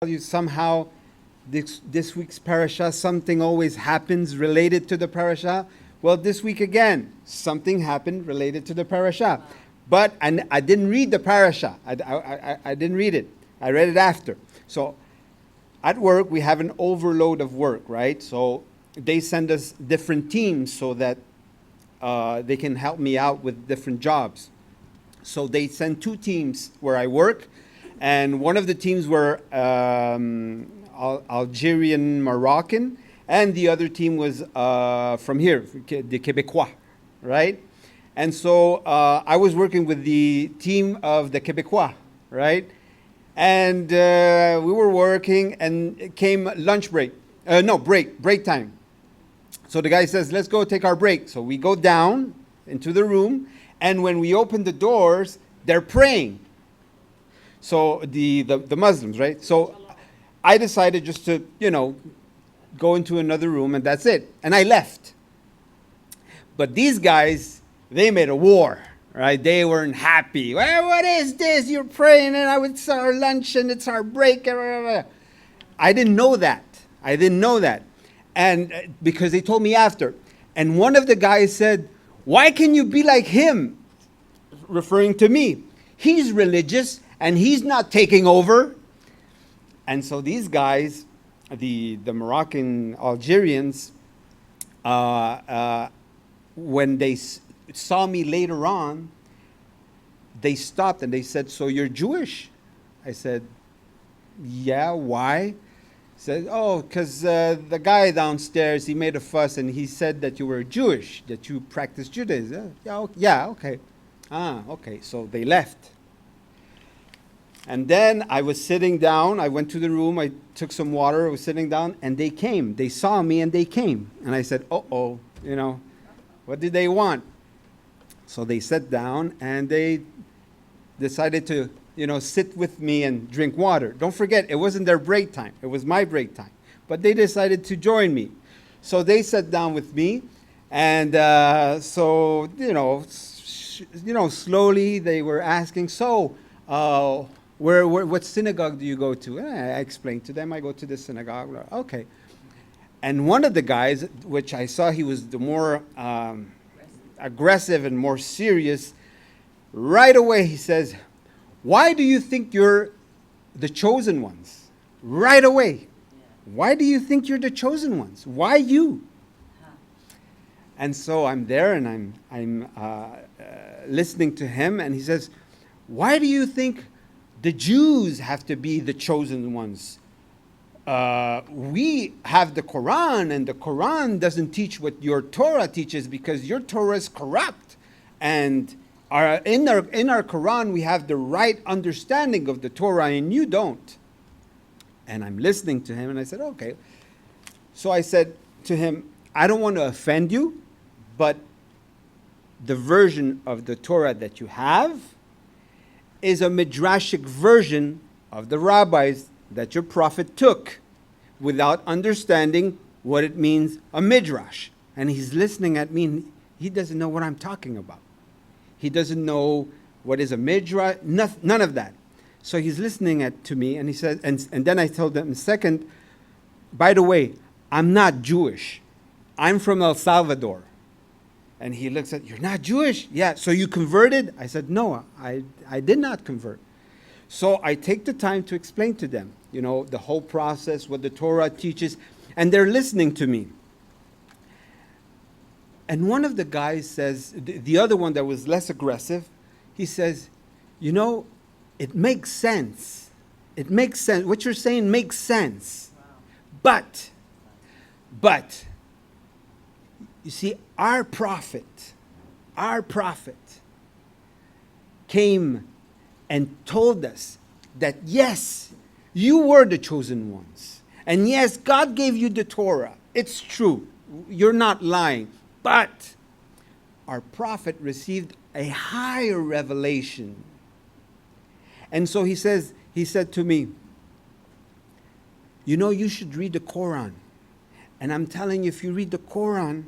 you somehow this week's parasha, something always happens related to the parasha. Well, this week again, something happened related to the parasha. But I didn't read the parasha. I didn't read it. I read it after. So at work, we have an overload of work, right? So they send us different teams so that they can help me out with different jobs. So they send two teams where I work, and one of the teams were Algerian, Moroccan, and the other team was from here, the Québécois, right? And so I was working with the team of the Québécois, right? And we were working, and it came lunch break. Break time. So the guy says, let's go take our break. So we go down into the room, and when we open the doors, they're praying. So the Muslims, right? So I decided just to, go into another room, and that's it. And I left. But these guys, they made a war, right? They weren't happy. Well, what is this? You're praying, and it's our lunch, and it's our break. I didn't know that. And because they told me after. And one of the guys said, why can you be like him? Referring to me. He's religious, and he's not taking over. And so these guys, the Moroccan Algerians, when they saw me later on, they stopped and they said, so you're Jewish? I said, yeah, why? Said, oh, because the guy downstairs, he made a fuss and he said that you were Jewish, that you practice Judaism. Yeah, okay. Okay, so they left. And then I was sitting down. I went to the room. I took some water. I was sitting down, and they came. They saw me, and they came. And I said, uh-oh, what did they want? So they sat down, and they decided to, sit with me and drink water. Don't forget, it wasn't their break time. It was my break time. But they decided to join me. So they sat down with me, and slowly they were asking, so, what synagogue do you go to? I explained to them, I go to the synagogue. Okay. And one of the guys, which I saw he was the more aggressive and more serious, right away he says, why do you think you're the chosen ones? Right away. Why do you think you're the chosen ones? Why you? And so I'm there, and I'm listening to him, and he says, why do you think the Jews have to be the chosen ones? We have the Quran, and the Quran doesn't teach what your Torah teaches because your Torah is corrupt. And in our Quran, we have the right understanding of the Torah, and you don't. And I'm listening to him, and I said, okay. So I said to him, I don't want to offend you, but the version of the Torah that you have is a midrashic version of the rabbis that your prophet took without understanding what it means, a midrash. And he's listening at me, and he doesn't know what I'm talking about. He doesn't know what is a midrash, none of that. So he's listening to me, and he says, and then I told him, second, by the way, I'm not Jewish. I'm from El Salvador. And he looks at, you're not Jewish? Yeah, so you converted? I said, no, I did not convert. So I take the time to explain to them, the whole process, what the Torah teaches, and they're listening to me. And one of the guys says, the other one that was less aggressive, he says, it makes sense. It makes sense. What you're saying makes sense. Wow. But, you see, our prophet came and told us that, yes, you were the chosen ones. And yes, God gave you the Torah. It's true. You're not lying. But our prophet received a higher revelation. And so he said to me, you should read the Quran. And I'm telling you, if you read the Quran,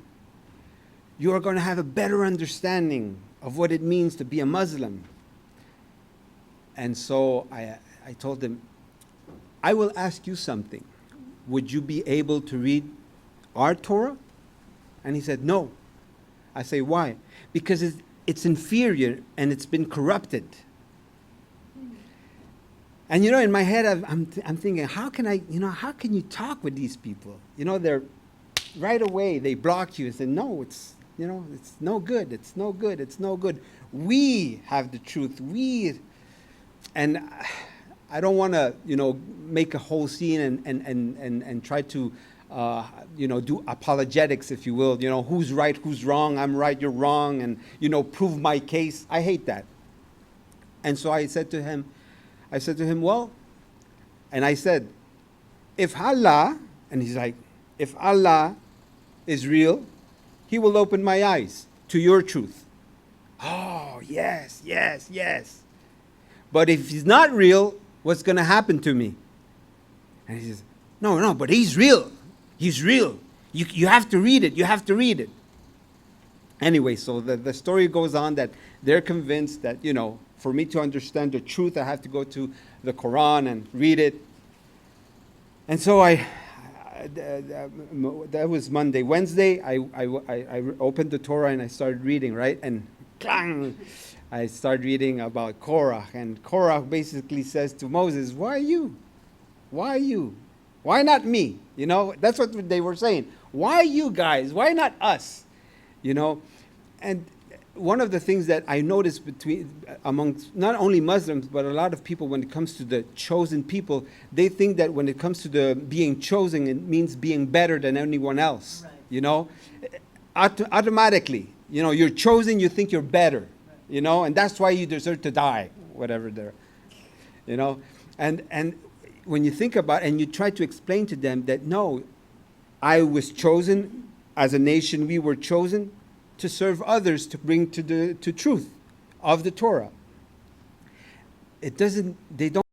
you are going to have a better understanding of what it means to be a Muslim. And so I told him, I will ask you something. Would you be able to read our Torah? And he said, no. I say, why? Because it's inferior and it's been corrupted. And in my head, I'm thinking, how can you talk with these people? They're right away, they block you and say, no, it's no good, it's no good, it's no good. We have the truth. And I don't want to, make a whole scene and try to, do apologetics, if you will. Who's right, who's wrong, I'm right, you're wrong, and, prove my case. I hate that. And so I said to him, well, and I said, if Allah, and he's like, if Allah is real, he will open my eyes to your truth. Oh, yes, yes, yes. But if he's not real, what's going to happen to me? And he says, no, but he's real. He's real. You have to read it. You have to read it. Anyway, so the story goes on that they're convinced that, for me to understand the truth, I have to go to the Quran and read it. And so that was Monday. Wednesday, I opened the Torah and I started reading, right? And clang, I started reading about Korach. And Korach basically says to Moses, why you? Why you? Why not me? That's what they were saying. Why you guys? Why not us? And one of the things that I noticed amongst not only Muslims, but a lot of people, when it comes to the chosen people, they think that when it comes to the being chosen, it means being better than anyone else. Right. Automatically, you're chosen, you think you're better, and that's why you deserve to die, whatever they're, and when you think about it, and you try to explain to them that, no, I was chosen as a nation, we were chosen to serve others, to bring to truth of the Torah. They don't